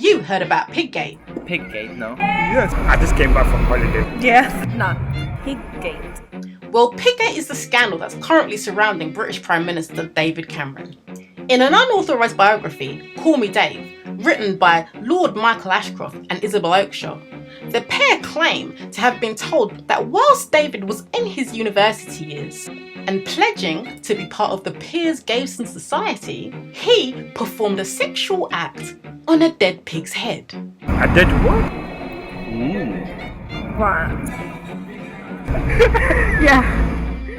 you heard about Piggate? Piggate, no. Yes, I just came back from holiday. Yes. No. Piggate. Well, Piggate is the scandal that's currently surrounding British Prime Minister David Cameron. In an unauthorised biography, Call Me Dave, written by Lord Michael Ashcroft and Isabel Oakeshott, the pair claim to have been told that whilst David was in his university years and pledging to be part of the Piers Gaveston Society, he performed a sexual act on a dead pig's head. I did what? Right. Yeah.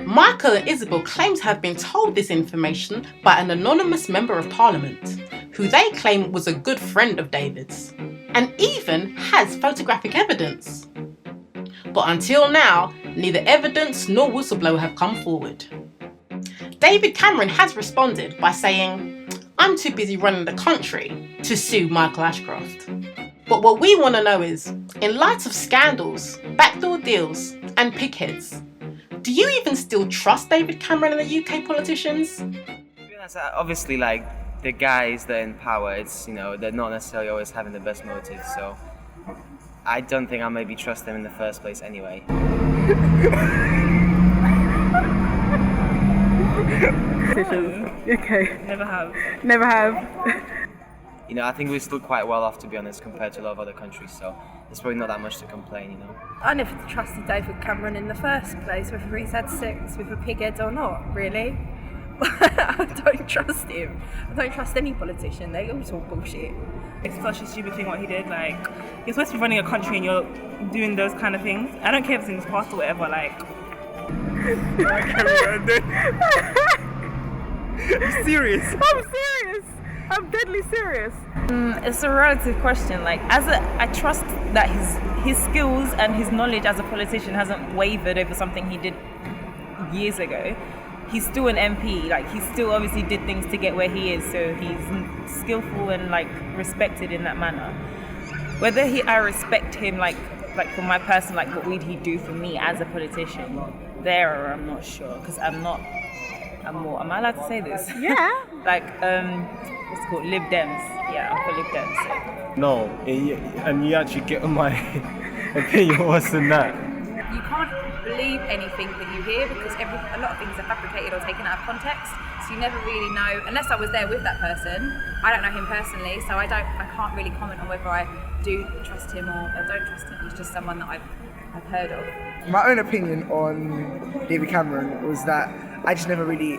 Michael and Isabel claim to have been told this information by an anonymous member of parliament, who they claim was a good friend of David's, and even has photographic evidence. But until now, neither evidence nor whistleblower have come forward. David Cameron has responded by saying, "I'm too busy running the country to sue Michael Ashcroft." But what we want to know is, in light of scandals, backdoor deals, and pigheads, do you even still trust David Cameron and the UK politicians? Obviously, like, the guys that are in power, it's, they're not necessarily always having the best motives, so I don't think I'll maybe trust them in the first place anyway. Okay. Never have. Never have. I think we're still quite well off, to be honest, compared to a lot of other countries, so there's probably not that much to complain, I never trusted David Cameron in the first place, whether he's had sex with a pighead or not, really. I don't trust him. I don't trust any politician. They all talk bullshit. It's such a stupid thing what he did. Like, you're supposed to be running a country and you're doing those kind of things. I don't care if it's in his past or whatever, like. I'm serious. I'm serious. I'm deadly serious. It's a relative question. Like, I trust that his skills and his knowledge as a politician hasn't wavered over something he did years ago. He's still an MP. Like, he still obviously did things to get where he is, so he's skillful and respected in that manner. Whether I respect him like for my person, like what would he do for me as a politician? I'm not sure, because I'm more. Am I allowed to say this? Yeah. What's it called? Lib Dems. Yeah, I'm for Lib Dems. So. No, and you actually get my opinion worse than that. You can't believe anything that you hear because a lot of things are fabricated or taken out of context. So you never really know, unless I was there with that person. I don't know him personally, so I can't really comment on whether I do trust him or I don't trust him. He's just someone that I've heard of. My own opinion on David Cameron was that I just never really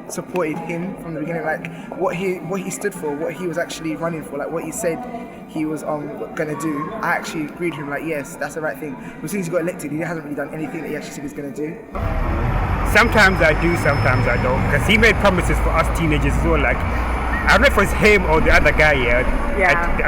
supported him from the beginning. Like what he stood for, what he was actually running for, like what he said he was gonna do. I actually agreed with him. Like, yes, that's the right thing. But as soon as he got elected, he hasn't really done anything that he actually said he was gonna do. Sometimes I do, sometimes I don't. Because he made promises for us teenagers as well. Like, I don't know if it was him or the other guy. Yeah.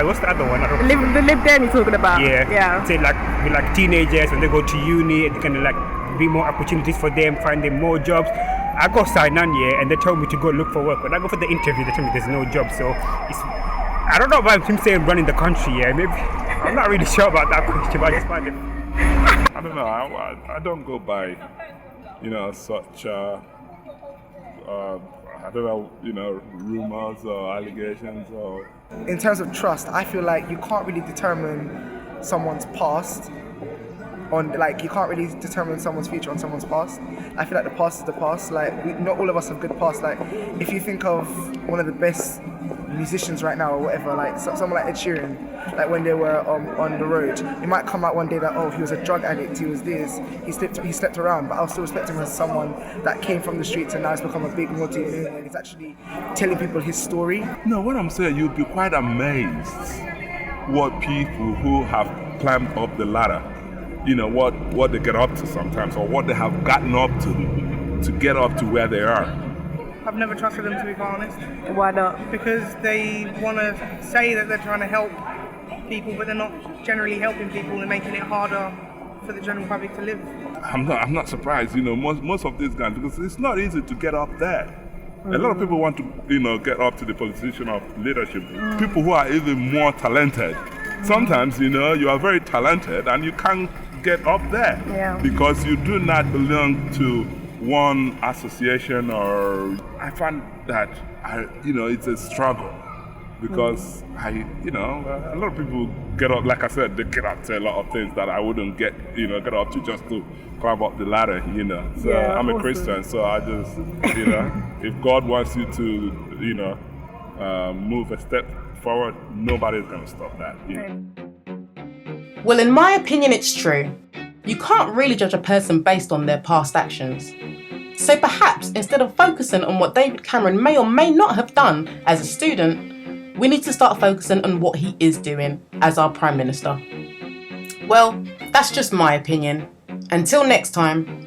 What's the other one? I don't The Lib Dem you're talking about. Yeah. Say with teenagers when they go to uni, it's gonna be more opportunities for them, find them more jobs. I got signed on and they told me to go look for work. When I go for the interview, they told me there's no job. So I don't know about him saying running the country. Maybe I'm not really sure about that question, but I just find it. I don't know. I don't go by, such. I don't know, rumors or allegations or. In terms of trust, I feel like you can't really determine someone's past. You can't really determine someone's future on someone's past. I feel like the past is the past. Not all of us have good past. Like, if you think of one of the best musicians right now or whatever, someone like Ed Sheeran, when they were on the road, it might come out one day that he was a drug addict, he was this, he slept around, but I'll still respect him as someone that came from the streets and now has become a big multi-millionaire and he's actually telling people his story. No, what I'm saying, you'll be quite amazed what people who have climbed up the ladder, what they get up to sometimes, or what they have gotten up to get up to where they are. I've never trusted them, to be quite honest. Why not? Because they want to say that they're trying to help people, but they're not generally helping people and making it harder for the general public to live. I'm not surprised, most of these guys, because it's not easy to get up there. A lot of people want to, get up to the position of leadership. People who are even more talented. Sometimes, you are very talented and you can't get up there because you do not belong to one association, or I find that it's a struggle because a lot of people get up, like I said, they get up to a lot of things that I wouldn't get up to just to climb up the ladder, So I'm a Christian, so I just, if God wants you to, move a step forward, nobody's going to stop that. Well, in my opinion, it's true. You can't really judge a person based on their past actions. So perhaps instead of focusing on what David Cameron may or may not have done as a student, we need to start focusing on what he is doing as our Prime Minister. Well, that's just my opinion. Until next time.